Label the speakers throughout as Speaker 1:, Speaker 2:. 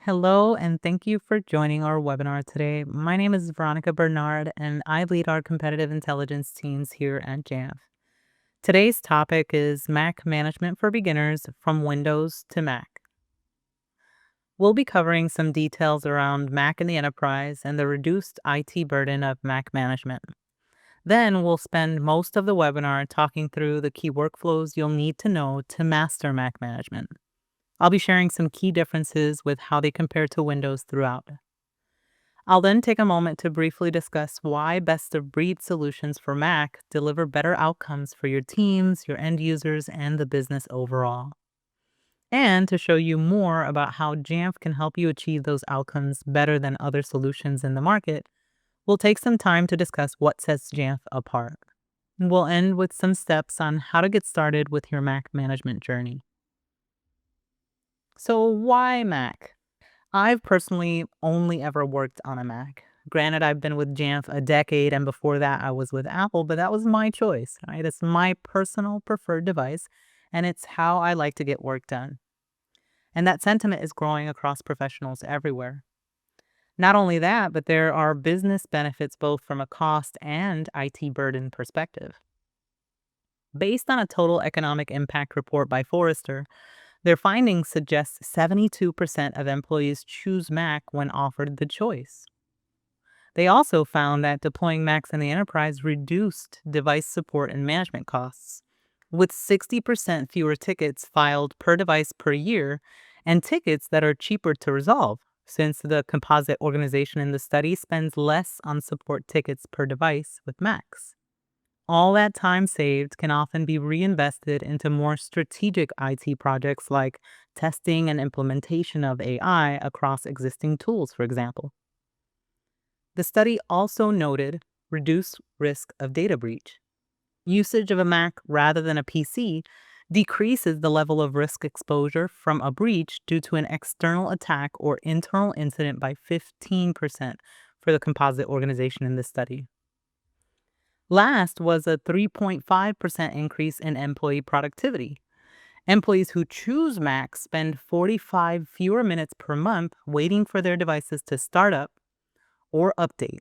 Speaker 1: Hello, and thank you for joining our webinar today. My name is Veronica Bernard, and I lead our competitive intelligence teams here at Jamf. Today's topic is Mac management for beginners from Windows to Mac. We'll be covering some details around Mac in the enterprise and the reduced IT burden of Mac management. Then we'll spend most of the webinar talking through the key workflows you'll need to know to master Mac management. I'll be sharing some key differences with how they compare to Windows throughout. I'll then take a moment to briefly discuss why best-of-breed solutions for Mac deliver better outcomes for your teams, your end users, and the business overall. And to show you more about how Jamf can help you achieve those outcomes better than other solutions in the market, we'll take some time to discuss what sets Jamf apart. We'll end with some steps on how to get started with your Mac management journey. So why Mac? I've personally only ever worked on a Mac. Granted, I've been with Jamf a decade, and before that I was with Apple, but that was my choice, right? It's my personal preferred device, and it's how I like to get work done. And that sentiment is growing across professionals everywhere. Not only that, but there are business benefits both from a cost and IT burden perspective. Based on a total economic impact report by Forrester, their findings suggest 72% of employees choose Mac when offered the choice. They also found that deploying Macs in the enterprise reduced device support and management costs, with 60% fewer tickets filed per device per year and tickets that are cheaper to resolve, since the composite organization in the study spends less on support tickets per device with Macs. All that time saved can often be reinvested into more strategic IT projects like testing and implementation of AI across existing tools, for example. The study also noted reduced risk of data breach. Usage of a Mac rather than a PC decreases the level of risk exposure from a breach due to an external attack or internal incident by 15% for the composite organization in this study. Last was a 3.5% increase in employee productivity. Employees who choose Mac spend 45 fewer minutes per month waiting for their devices to start up or update,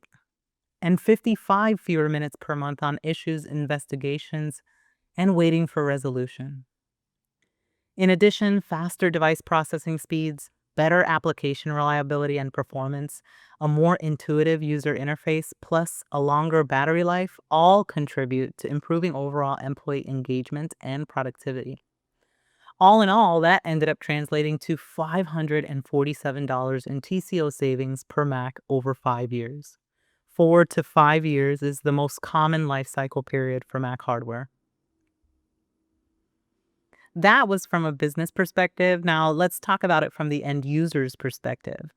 Speaker 1: and 55 fewer minutes per month on issues, investigations, and waiting for resolution. In addition, faster device processing speeds, better application reliability and performance, a more intuitive user interface, plus a longer battery life all contribute to improving overall employee engagement and productivity. All in all, that ended up translating to $547 in TCO savings per Mac over 5 years. 4 to 5 years is the most common life cycle period for Mac hardware. That was from a business perspective. Now let's talk about it from the end user's perspective.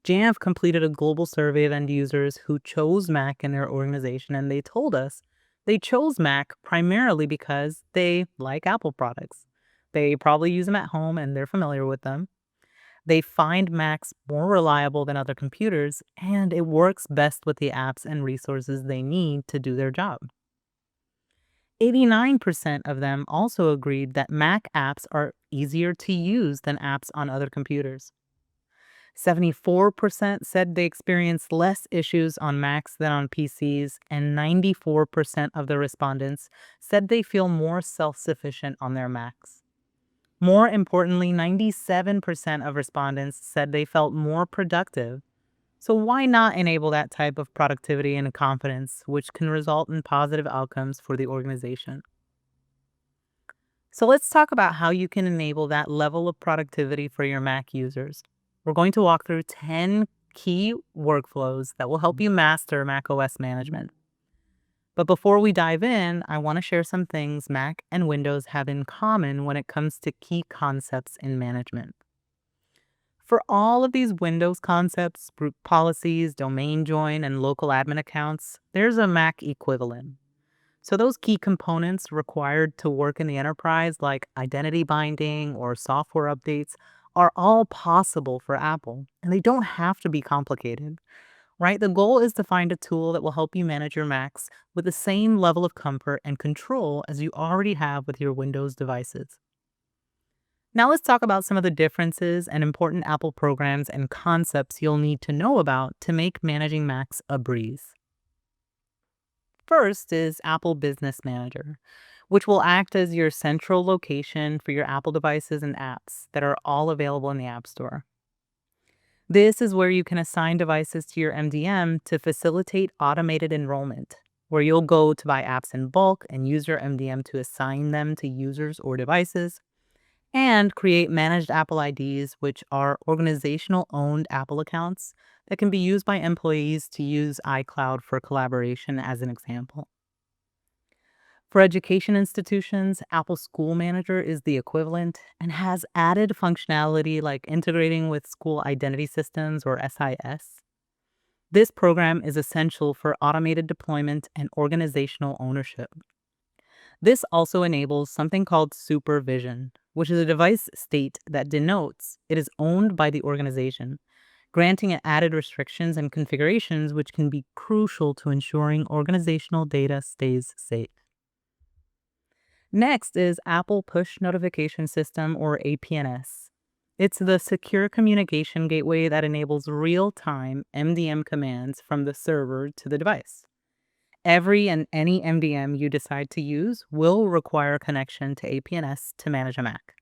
Speaker 1: Jamf completed a global survey of end users who chose Mac in their organization, and they told us they chose Mac primarily because they like Apple products. They probably use them at home and they're familiar with them. They find Macs more reliable than other computers, and it works best with the apps and resources they need to do their job. 89% of them also agreed that Mac apps are easier to use than apps on other computers. 74% said they experienced less issues on Macs than on PCs, and 94% of the respondents said they feel more self-sufficient on their Macs. More importantly, 97% of respondents said they felt more productive. So why not enable that type of productivity and confidence, which can result in positive outcomes for the organization? So let's talk about how you can enable that level of productivity for your Mac users. We're going to walk through 10 key workflows that will help you master macOS management. But before we dive in, I want to share some things Mac and Windows have in common when it comes to key concepts in management. For all of these Windows concepts, group policies, domain join, and local admin accounts, there's a Mac equivalent. So those key components required to work in the enterprise, like identity binding or software updates, are all possible for Apple, and they don't have to be complicated, right? The goal is to find a tool that will help you manage your Macs with the same level of comfort and control as you already have with your Windows devices. Now let's talk about some of the differences and important Apple programs and concepts you'll need to know about to make managing Macs a breeze. First is Apple Business Manager, which will act as your central location for your Apple devices and apps that are all available in the App Store. This is where you can assign devices to your MDM to facilitate automated enrollment, where you'll go to buy apps in bulk and use your MDM to assign them to users or devices, and create managed Apple IDs, which are organizational owned Apple accounts that can be used by employees to use iCloud for collaboration, as an example. For education institutions, Apple School Manager is the equivalent and has added functionality like integrating with school identity systems or SIS. This program is essential for automated deployment and organizational ownership. This also enables something called supervision, which is a device state that denotes it is owned by the organization, granting it added restrictions and configurations which can be crucial to ensuring organizational data stays safe. Next is Apple Push Notification System, or APNs. It's the secure communication gateway that enables real-time MDM commands from the server to the device. Every and any MDM you decide to use will require connection to APNs to manage a Mac.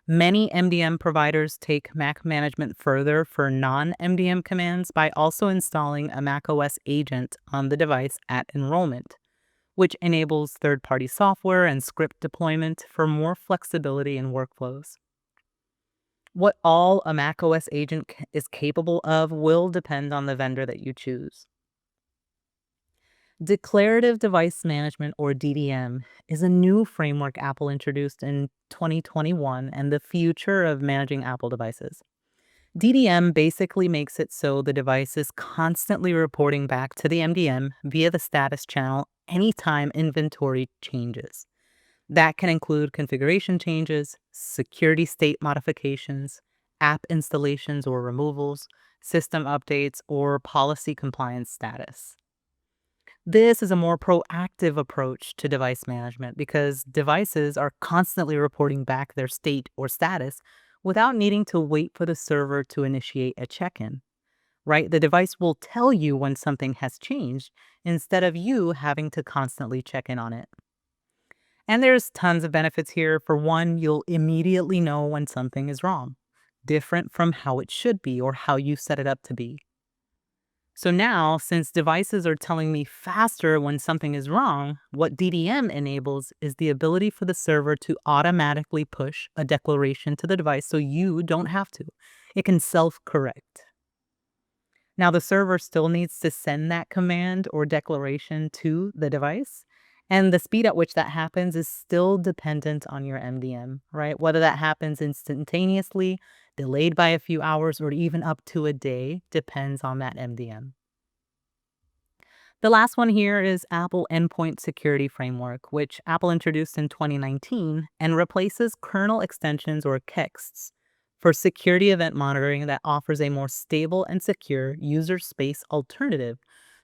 Speaker 1: Many MDM providers take Mac management further for non-MDM commands by also installing a macOS agent on the device at enrollment, which enables third-party software and script deployment for more flexibility in workflows. What all a macOS agent is capable of will depend on the vendor that you choose. Declarative Device Management, or DDM, is a new framework Apple introduced in 2021 and the future of managing Apple devices. DDM basically makes it so the device is constantly reporting back to the MDM via the status channel anytime inventory changes. That can include configuration changes, security state modifications, app installations or removals, system updates, or policy compliance status. This is a more proactive approach to device management because devices are constantly reporting back their state or status without needing to wait for the server to initiate a check-in, right? The device will tell you when something has changed instead of you having to constantly check in on it. And there's tons of benefits here. For one, you'll immediately know when something is wrong, different from how it should be or how you set it up to be. So now, since devices are telling me faster when something is wrong, what DDM enables is the ability for the server to automatically push a declaration to the device so you don't have to. It can self-correct. Now, the server still needs to send that command or declaration to the device, and the speed at which that happens is still dependent on your MDM, right? Whether that happens instantaneously, delayed by a few hours, or even up to a day depends on that MDM. The last one here is Apple Endpoint Security Framework, which Apple introduced in 2019 and replaces kernel extensions, or KEXTs, for security event monitoring that offers a more stable and secure user space alternative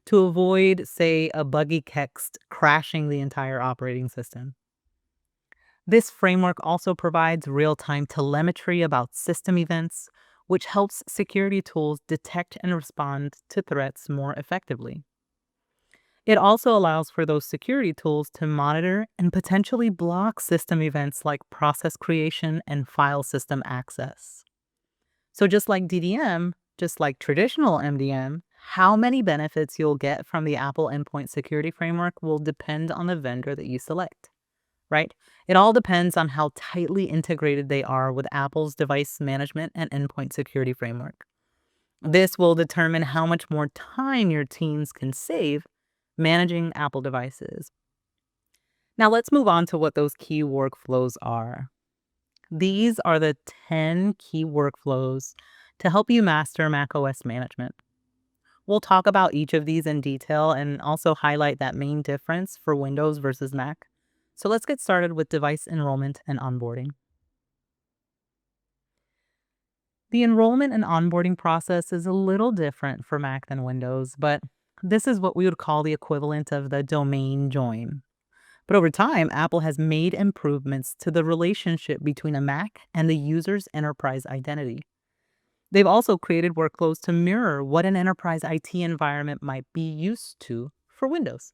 Speaker 1: to avoid, say, a buggy KEXT crashing the entire operating system. This framework also provides real-time telemetry about system events, which helps security tools detect and respond to threats more effectively. It also allows for those security tools to monitor and potentially block system events like process creation and file system access. So just like DDM, just like traditional MDM, how many benefits you'll get from the Apple Endpoint Security Framework will depend on the vendor that you select, right? It all depends on how tightly integrated they are with Apple's device management and endpoint security framework. This will determine how much more time your teams can save managing Apple devices. Now let's move on to what those key workflows are. These are the 10 key workflows to help you master macOS management. We'll talk about each of these in detail and also highlight that main difference for Windows versus Mac. So let's get started with device enrollment and onboarding. The enrollment and onboarding process is a little different for Mac than Windows, but this is what we would call the equivalent of the domain join. But over time, Apple has made improvements to the relationship between a Mac and the user's enterprise identity. They've also created workflows to mirror what an enterprise IT environment might be used to for Windows.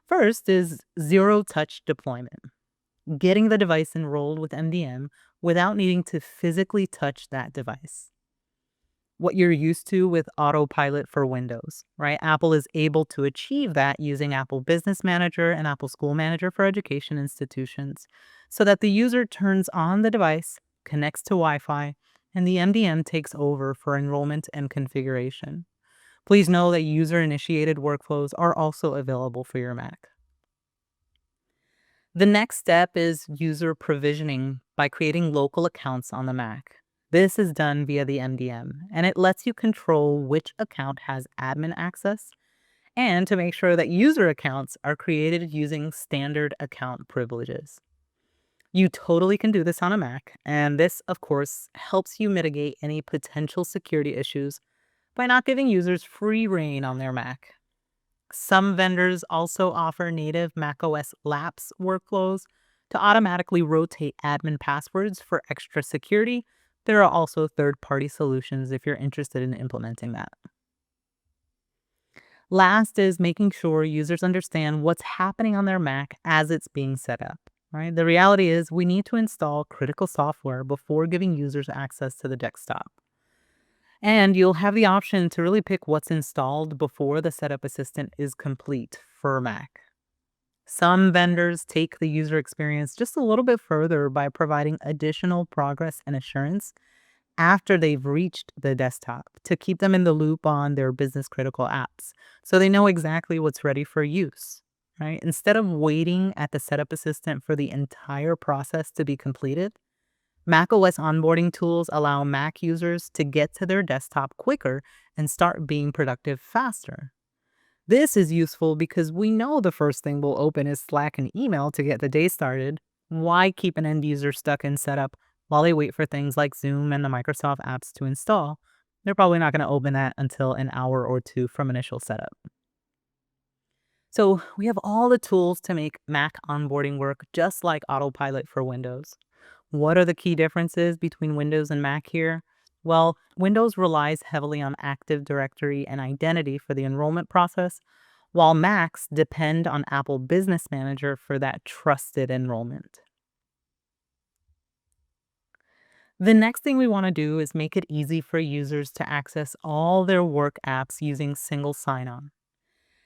Speaker 1: First is zero-touch deployment, getting the device enrolled with MDM without needing to physically touch that device. What you're used to with autopilot for Windows, right? Apple is able to achieve that using Apple Business Manager and Apple School Manager for education institutions so that the user turns on the device, connects to Wi-Fi, and the MDM takes over for enrollment and configuration. Please know that user-initiated workflows are also available for your Mac. The next step is user provisioning by creating local accounts on the Mac. This is done via the MDM, and it lets you control which account has admin access and to make sure that user accounts are created using standard account privileges. You totally can do this on a Mac, and this, of course, helps you mitigate any potential security issues by not giving users free rein on their Mac. Some vendors also offer native macOS lapse workflows to automatically rotate admin passwords for extra security. There are also third-party solutions if you're interested in implementing that. Last is making sure users understand what's happening on their Mac as it's being set up. Right? The reality is we need to install critical software before giving users access to the desktop. And you'll have the option to really pick what's installed before the setup assistant is complete for Mac. Some vendors take the user experience just a little bit further by providing additional progress and assurance after they've reached the desktop to keep them in the loop on their business critical apps so they know exactly what's ready for use. Right? Instead of waiting at the setup assistant for the entire process to be completed, macOS onboarding tools allow Mac users to get to their desktop quicker and start being productive faster. This is useful because we know the first thing we'll open is Slack and email to get the day started. Why keep an end user stuck in setup while they wait for things like Zoom and the Microsoft apps to install? They're probably not going to open that until an hour or two from initial setup. So we have all the tools to make Mac onboarding work just like autopilot for Windows. What are the key differences between Windows and Mac here? Well, Windows relies heavily on Active Directory and identity for the enrollment process, while Macs depend on Apple Business Manager for that trusted enrollment. The next thing we want to do is make it easy for users to access all their work apps using single sign-on.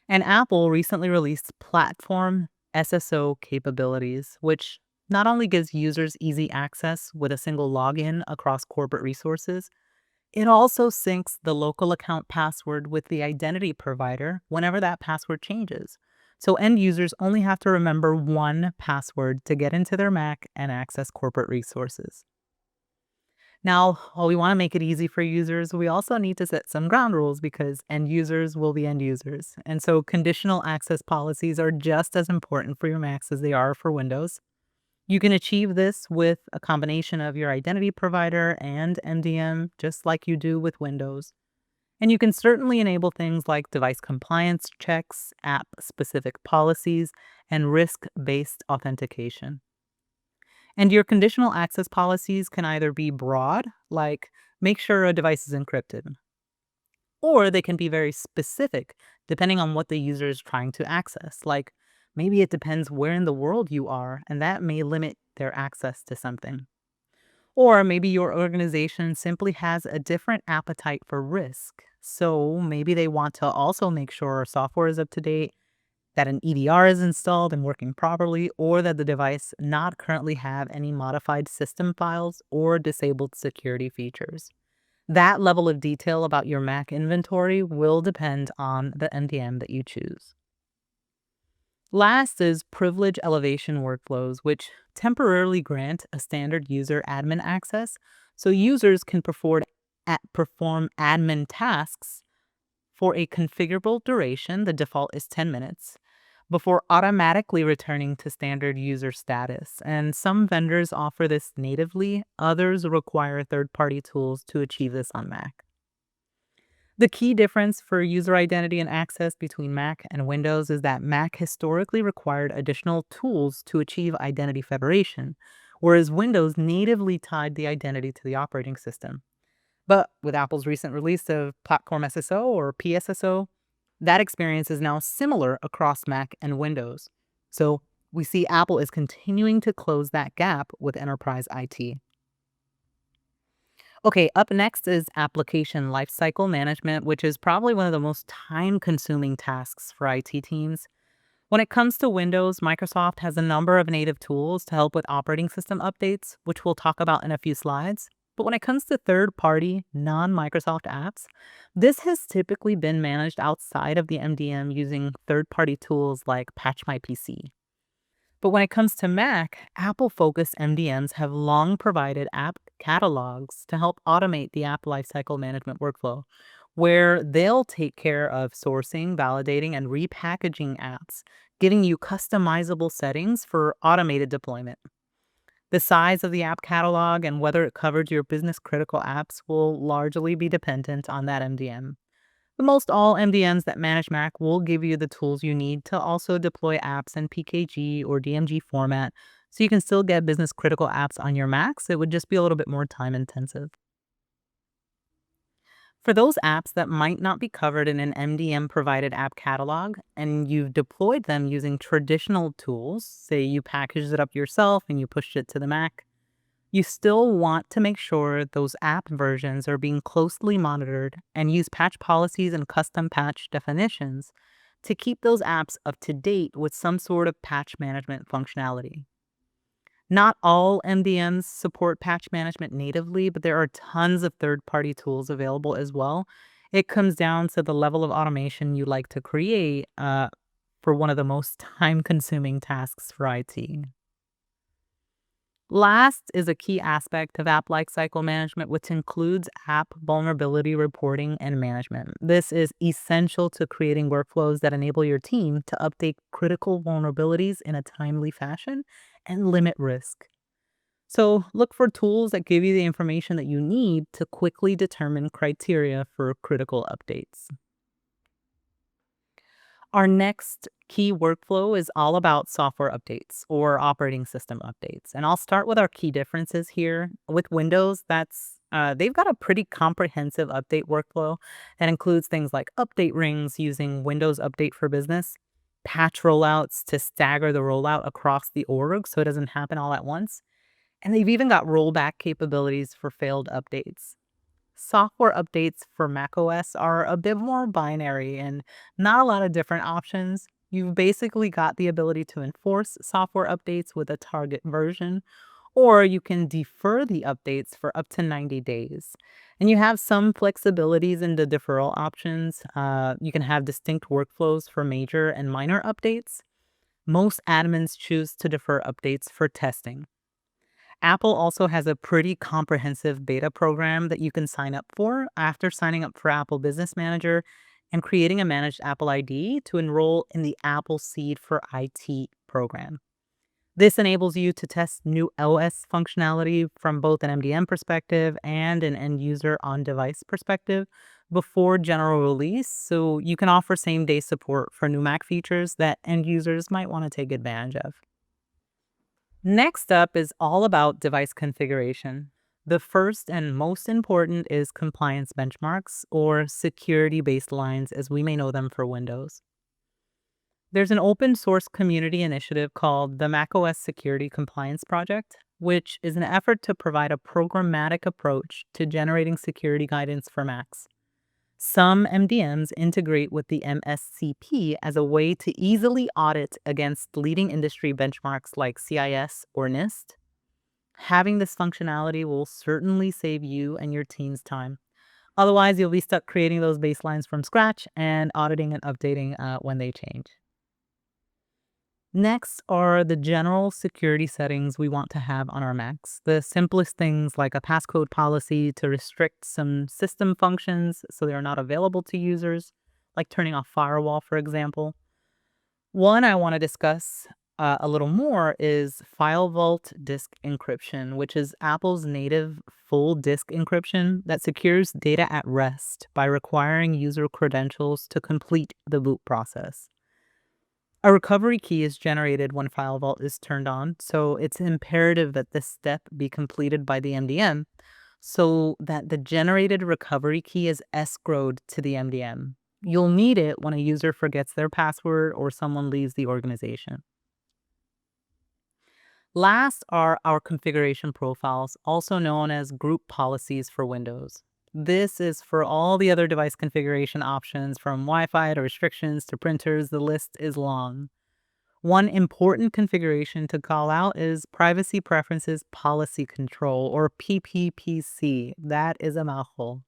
Speaker 1: And Apple recently released Platform SSO capabilities, which not only gives users easy access with a single login across corporate resources, it also syncs the local account password with the identity provider whenever that password changes. So end users only have to remember one password to get into their Mac and access corporate resources. Now, while we want to make it easy for users, we also need to set some ground rules because end users will be end users. And so conditional access policies are just as important for your Macs as they are for Windows. You can achieve this with a combination of your identity provider and MDM, just like you do with Windows. And you can certainly enable things like device compliance checks, app-specific policies, and risk-based authentication. And your conditional access policies can either be broad, like make sure a device is encrypted, or they can be very specific, depending on what the user is trying to access. Like maybe it depends where in the world you are, and that may limit their access to something. Or maybe your organization simply has a different appetite for risk. So maybe they want to also make sure our software is up to date, that an EDR is installed and working properly, or that the device not currently have any modified system files or disabled security features. That level of detail about your Mac inventory will depend on the MDM that you choose. Last is privilege elevation workflows, which temporarily grant a standard user admin access so users can perform admin tasks for a configurable duration. The default is 10 minutes before automatically returning to standard user status. And some vendors offer this natively, others require third-party tools to achieve this on Mac. The key difference for user identity and access between Mac and Windows is that Mac historically required additional tools to achieve identity federation, whereas Windows natively tied the identity to the operating system. But with Apple's recent release of Platform SSO or PSSO, that experience is now similar across Mac and Windows. So we see Apple is continuing to close that gap with enterprise IT. Okay, up next is application lifecycle management, which is probably one of the most time consuming tasks for IT teams. When it comes to Windows, Microsoft has a number of native tools to help with operating system updates, which we'll talk about in a few slides. But when it comes to third party, non Microsoft apps, this has typically been managed outside of the MDM using third party tools like Patch My PC. But when it comes to Mac, Apple focused MDMs have long provided app catalogs to help automate the app lifecycle management workflow, where they'll take care of sourcing, validating, and repackaging apps, giving you customizable settings for automated deployment. The size of the app catalog and whether it covers your business critical apps will largely be dependent on that MDM. But most all MDMs that manage Mac will give you the tools you need to also deploy apps in PKG or DMG format, so you can still get business critical apps on your Macs. It would just be a little bit more time intensive. For those apps that might not be covered in an MDM provided app catalog and you've deployed them using traditional tools, say you packaged it up yourself and you pushed it to the Mac, you still want to make sure those app versions are being closely monitored and use patch policies and custom patch definitions to keep those apps up to date with some sort of patch management functionality. Not all MDMs support patch management natively, but there are tons of third-party tools available as well. It comes down to the level of automation you like to create for one of the most time-consuming tasks for IT. Last is a key aspect of app lifecycle management, which includes app vulnerability reporting and management. This is essential to creating workflows that enable your team to update critical vulnerabilities in a timely fashion and limit risk. So look for tools that give you the information that you need to quickly determine criteria for critical updates. Our next key workflow is all about software updates or operating system updates. And I'll start with our key differences here. With Windows, they've got a pretty comprehensive update workflow that includes things like update rings using Windows Update for Business, patch rollouts to stagger the rollout across the org so it doesn't happen all at once. And they've even got rollback capabilities for failed updates. Software updates for macOS are a bit more binary and not a lot of different options. You've basically got the ability to enforce software updates with a target version, or you can defer the updates for up to 90 days. And you have some flexibilities in the deferral options. You can have distinct workflows for major and minor updates. Most admins choose to defer updates for testing. Apple also has a pretty comprehensive beta program that you can sign up for after signing up for Apple Business Manager and creating a managed Apple ID to enroll in the Apple Seed for IT program. This enables you to test new OS functionality from both an MDM perspective and an end user on device perspective before general release, so you can offer same-day support for new Mac features that end users might want to take advantage of. Next up is all about device configuration. The first and most important is compliance benchmarks, or security baselines as we may know them for Windows. There's an open source community initiative called the macOS Security Compliance Project, which is an effort to provide a programmatic approach to generating security guidance for Macs. Some MDMs integrate with the mSCP as a way to easily audit against leading industry benchmarks like CIS or NIST. Having this functionality will certainly save you and your team's time. Otherwise, you'll be stuck creating those baselines from scratch and auditing and updating when they change. Next are the general security settings we want to have on our Macs. The simplest things like a passcode policy to restrict some system functions so they are not available to users, like turning off firewall, for example. One I want to discuss a little more is FileVault disk encryption, which is Apple's native full disk encryption that secures data at rest by requiring user credentials to complete the boot process. A recovery key is generated when FileVault is turned on, so it's imperative that this step be completed by the MDM so that the generated recovery key is escrowed to the MDM. You'll need it when a user forgets their password or someone leaves the organization. Last are our configuration profiles, also known as group policies for Windows. This is for all the other device configuration options, from Wi-Fi to restrictions to printers. The list is long. One important configuration to call out is Privacy Preferences Policy Control, or PPPC. That is a mouthful.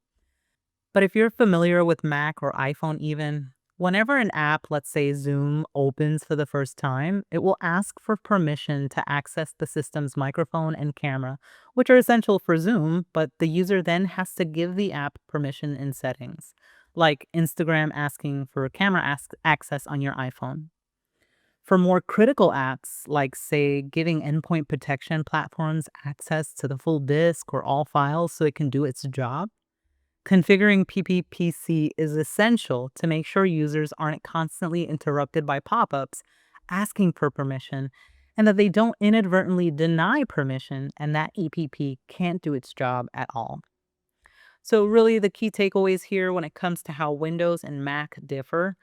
Speaker 1: But if you're familiar with Mac or iPhone even, whenever an app, let's say Zoom, opens for the first time, it will ask for permission to access the system's microphone and camera, which are essential for Zoom, but the user then has to give the app permission in settings, like Instagram asking for camera access on your iPhone. For more critical apps, like, say, giving endpoint protection platforms access to the full disk or all files so it can do its job, configuring PPPC is essential to make sure users aren't constantly interrupted by pop-ups asking for permission, and that they don't inadvertently deny permission and that EPP can't do its job at all. So really, the key takeaways here when it comes to how Windows and Mac differ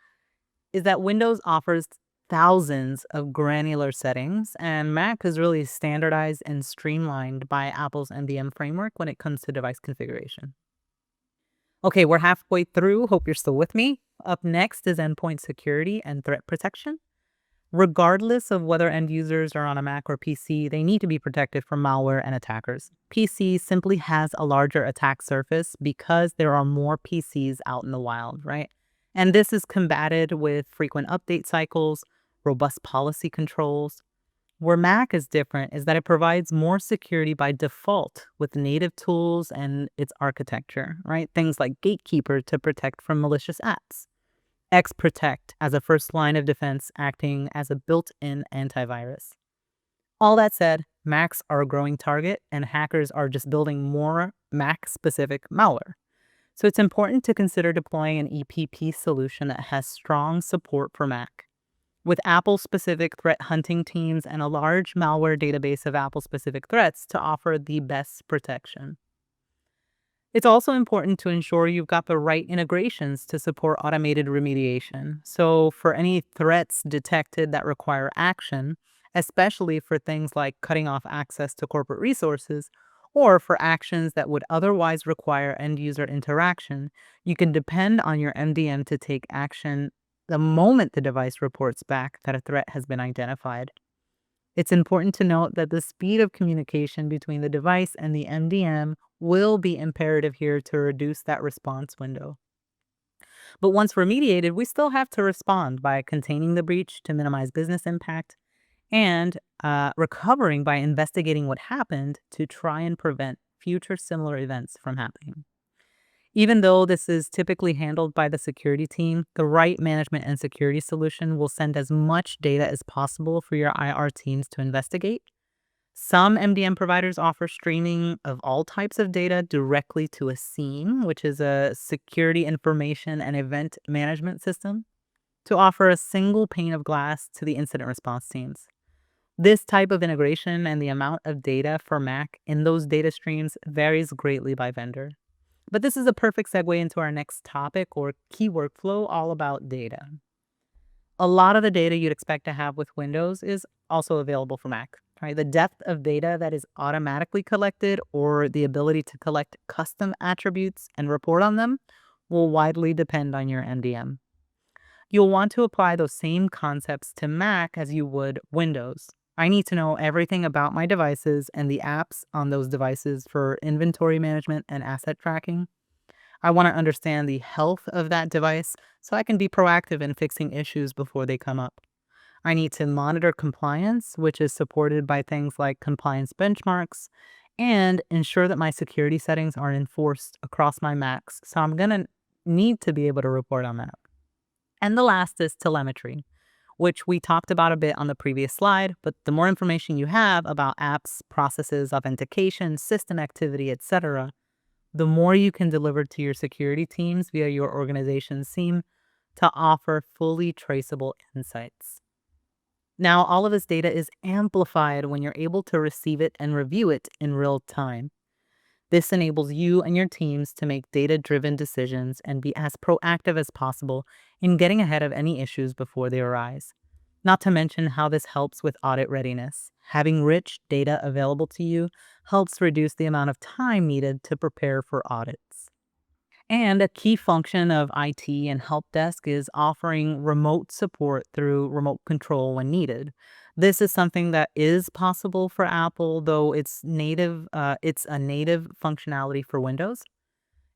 Speaker 1: is that Windows offers thousands of granular settings, and Mac is really standardized and streamlined by Apple's MDM framework when it comes to device configuration. Okay, we're halfway through. Hope you're still with me. Up next is endpoint security and threat protection. Regardless of whether end users are on a Mac or PC, they need to be protected from malware and attackers. PC simply has a larger attack surface because there are more PCs out in the wild, right? And this is combated with frequent update cycles, robust policy controls. Where Mac is different is that it provides more security by default with native tools and its architecture, right? Things like Gatekeeper to protect from malicious apps, Xprotect as a first line of defense acting as a built-in antivirus. All that said, Macs are a growing target and hackers are just building more Mac-specific malware. So it's important to consider deploying an EPP solution that has strong support for Mac, with Apple-specific threat hunting teams and a large malware database of Apple-specific threats to offer the best protection. It's also important to ensure you've got the right integrations to support automated remediation. So for any threats detected that require action, especially for things like cutting off access to corporate resources, or for actions that would otherwise require end-user interaction, you can depend on your MDM to take action the moment the device reports back that a threat has been identified. It's important to note that the speed of communication between the device and the MDM will be imperative here to reduce that response window. But once remediated, we still have to respond by containing the breach to minimize business impact and recovering by investigating what happened to try and prevent future similar events from happening. Even though this is typically handled by the security team, the right management and security solution will send as much data as possible for your IR teams to investigate. Some MDM providers offer streaming of all types of data directly to a SIEM, which is a security information and event management system, to offer a single pane of glass to the incident response teams. This type of integration and the amount of data for Mac in those data streams varies greatly by vendor. But this is a perfect segue into our next topic, or key workflow, all about data. A lot of the data you'd expect to have with Windows is also available for Mac. Right? The depth of data that is automatically collected or the ability to collect custom attributes and report on them will widely depend on your MDM. You'll want to apply those same concepts to Mac as you would Windows. I need to know everything about my devices and the apps on those devices for inventory management and asset tracking. I want to understand the health of that device so I can be proactive in fixing issues before they come up. I need to monitor compliance, which is supported by things like compliance benchmarks, and ensure that my security settings are enforced across my Macs. So I'm going to need to be able to report on that. And the last is telemetry, which we talked about a bit on the previous slide. But the more information you have about apps, processes, authentication, system activity, etc., the more you can deliver to your security teams via your organization's team to offer fully traceable insights. Now, all of this data is amplified when you're able to receive it and review it in real time. This enables you and your teams to make data-driven decisions and be as proactive as possible in getting ahead of any issues before they arise. Not to mention how this helps with audit readiness. Having rich data available to you helps reduce the amount of time needed to prepare for audits. And a key function of IT and help desk is offering remote support through remote control when needed. This is something that is possible for Apple, though it's a native functionality for Windows.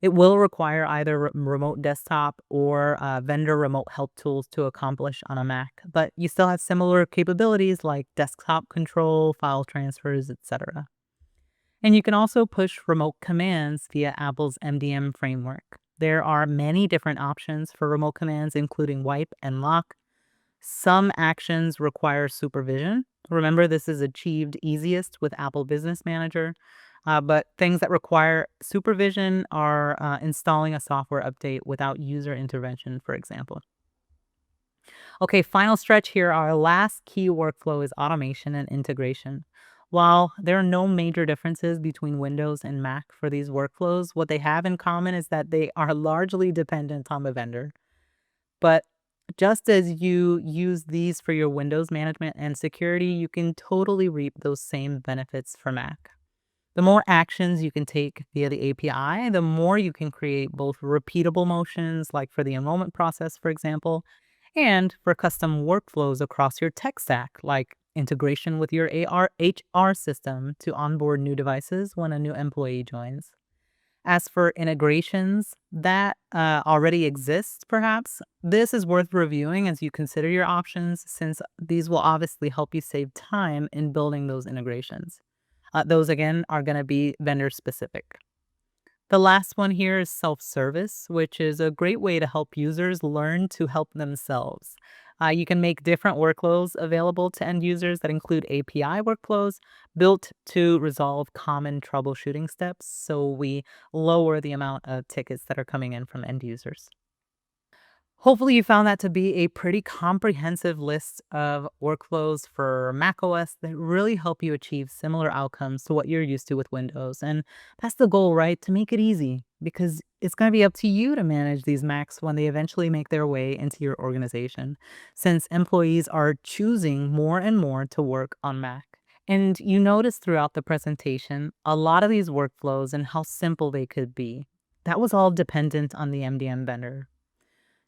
Speaker 1: It will require either remote desktop or vendor remote help tools to accomplish on a Mac, but you still have similar capabilities like desktop control, file transfers, etc. And you can also push remote commands via Apple's MDM framework. There are many different options for remote commands, including wipe and lock. Some actions require supervision. Remember, this is achieved easiest with Apple Business Manager. But things that require supervision are installing a software update without user intervention, for example. Okay, final stretch here. Our last key workflow is automation and integration. While there are no major differences between Windows and Mac for these workflows, what they have in common is that they are largely dependent on the vendor. But just as you use these for your Windows management and security, you can totally reap those same benefits for Mac. The more actions you can take via the API, the more you can create both repeatable motions, like for the enrollment process, for example, and for custom workflows across your tech stack, like integration with your HR system to onboard new devices when a new employee joins. As for integrations that already exist, perhaps, this is worth reviewing as you consider your options, since these will obviously help you save time in building those integrations. Those, again, are going to be vendor specific. The last one here is self-service, which is a great way to help users learn to help themselves. You can make different workflows available to end users that include API workflows built to resolve common troubleshooting steps, so we lower the amount of tickets that are coming in from end users. Hopefully you found that to be a pretty comprehensive list of workflows for macOS that really help you achieve similar outcomes to what you're used to with Windows. And that's the goal, right? To make it easy, because it's going to be up to you to manage these Macs when they eventually make their way into your organization, since employees are choosing more and more to work on Mac. And you notice throughout the presentation, a lot of these workflows and how simple they could be. That was all dependent on the MDM vendor.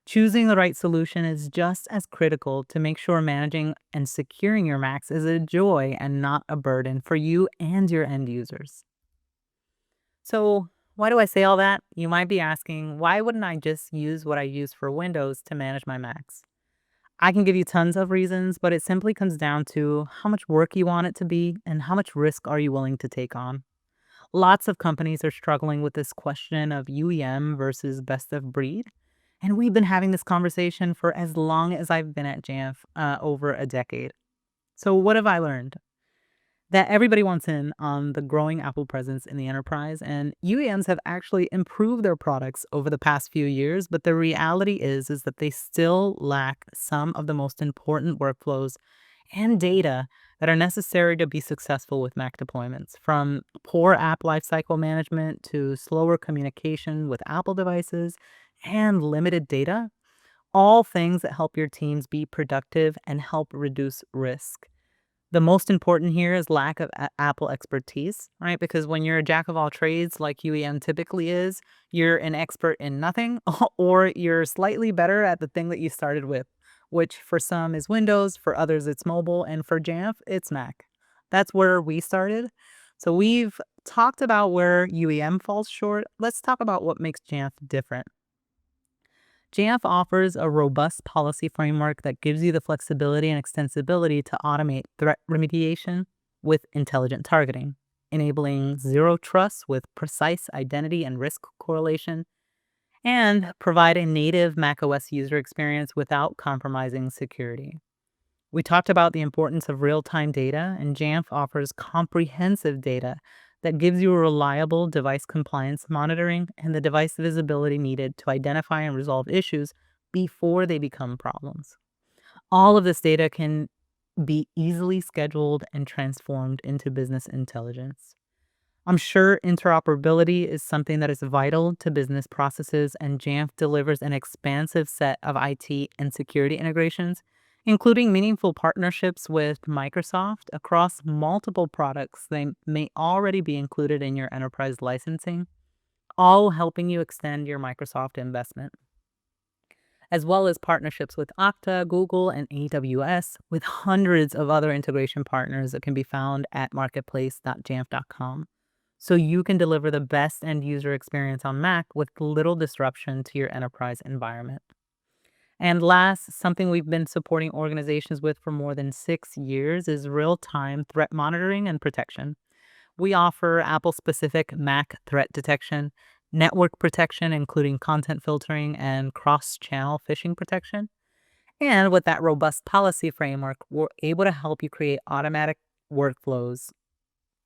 Speaker 1: Choosing the right solution is just as critical to make sure managing and securing your Macs is a joy and not a burden for you and your end users. So, why do I say all that? You might be asking, why wouldn't I just use what I use for Windows to manage my Macs? I can give you tons of reasons, but it simply comes down to how much work you want it to be and how much risk are you willing to take on. Lots of companies are struggling with this question of UEM versus best of breed. And we've been having this conversation for as long as I've been at Jamf, over a decade. So what have I learned? That everybody wants in on the growing Apple presence in the enterprise, and UEMs have actually improved their products over the past few years, but the reality is that they still lack some of the most important workflows and data that are necessary to be successful with Mac deployments, from poor app lifecycle management to slower communication with Apple devices and limited data, all things that help your teams be productive and help reduce risk. The most important here is lack of Apple expertise, right? Because when you're a jack of all trades, like UEM typically is, you're an expert in nothing, or you're slightly better at the thing that you started with, which for some is Windows, for others it's mobile, and for Jamf, it's Mac. That's where we started. So we've talked about where UEM falls short. Let's talk about what makes Jamf different. Jamf offers a robust policy framework that gives you the flexibility and extensibility to automate threat remediation with intelligent targeting, enabling zero trust with precise identity and risk correlation, and provide a native macOS user experience without compromising security. We talked about the importance of real-time data, and Jamf offers comprehensive data that gives you a reliable device compliance monitoring and the device visibility needed to identify and resolve issues before they become problems. All of this data can be easily scheduled and transformed into business intelligence. I'm sure interoperability is something that is vital to business processes, and Jamf delivers an expansive set of IT and security integrations, including meaningful partnerships with Microsoft across multiple products they may already be included in your enterprise licensing, all helping you extend your Microsoft investment, as well as partnerships with Okta, Google, and AWS, with hundreds of other integration partners that can be found at marketplace.jamf.com. So you can deliver the best end user experience on Mac with little disruption to your enterprise environment. And last, something we've been supporting organizations with for more than 6 years is real-time threat monitoring and protection. We offer Apple-specific Mac threat detection, network protection, including content filtering and cross-channel phishing protection. And with that robust policy framework, we're able to help you create automatic workflows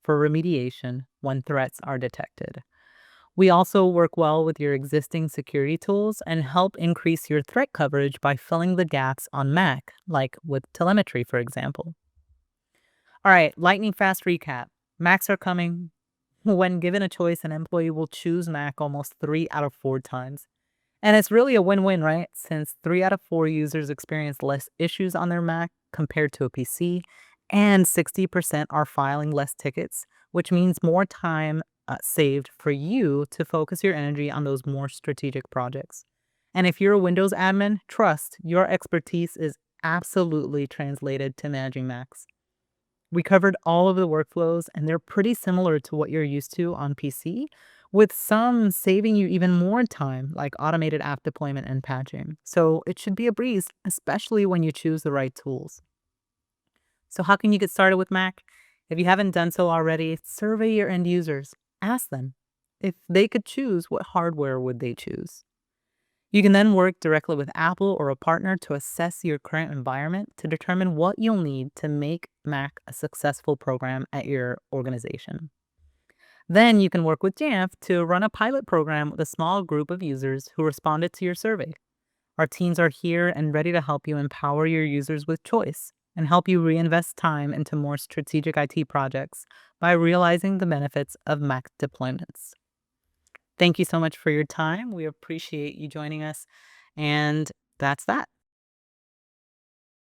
Speaker 1: for remediation when threats are detected. We also work well with your existing security tools and help increase your threat coverage by filling the gaps on Mac, like with telemetry, for example. All right, lightning fast recap. Macs are coming. When given a choice, an employee will choose Mac almost 3 out of 4 times. And it's really a win-win, right? Since 3 out of 4 users experience less issues on their Mac compared to a PC, and 60% are filing less tickets, which means more time saved for you to focus your energy on those more strategic projects. And if you're a Windows admin, trust your expertise is absolutely translated to managing Macs. We covered all of the workflows, and they're pretty similar to what you're used to on PC, with some saving you even more time, like automated app deployment and patching. So it should be a breeze, especially when you choose the right tools. So how can you get started with Mac? If you haven't done so already, survey your end users. Ask them if they could choose, what hardware would they choose? You can then work directly with Apple or a partner to assess your current environment to determine what you'll need to make Mac a successful program at your organization. Then you can work with Jamf to run a pilot program with a small group of users who responded to your survey. Our teams are here and ready to help you empower your users with choice and help you reinvest time into more strategic IT projects by realizing the benefits of Mac deployments. Thank you so much for your time. We appreciate you joining us. And that's that.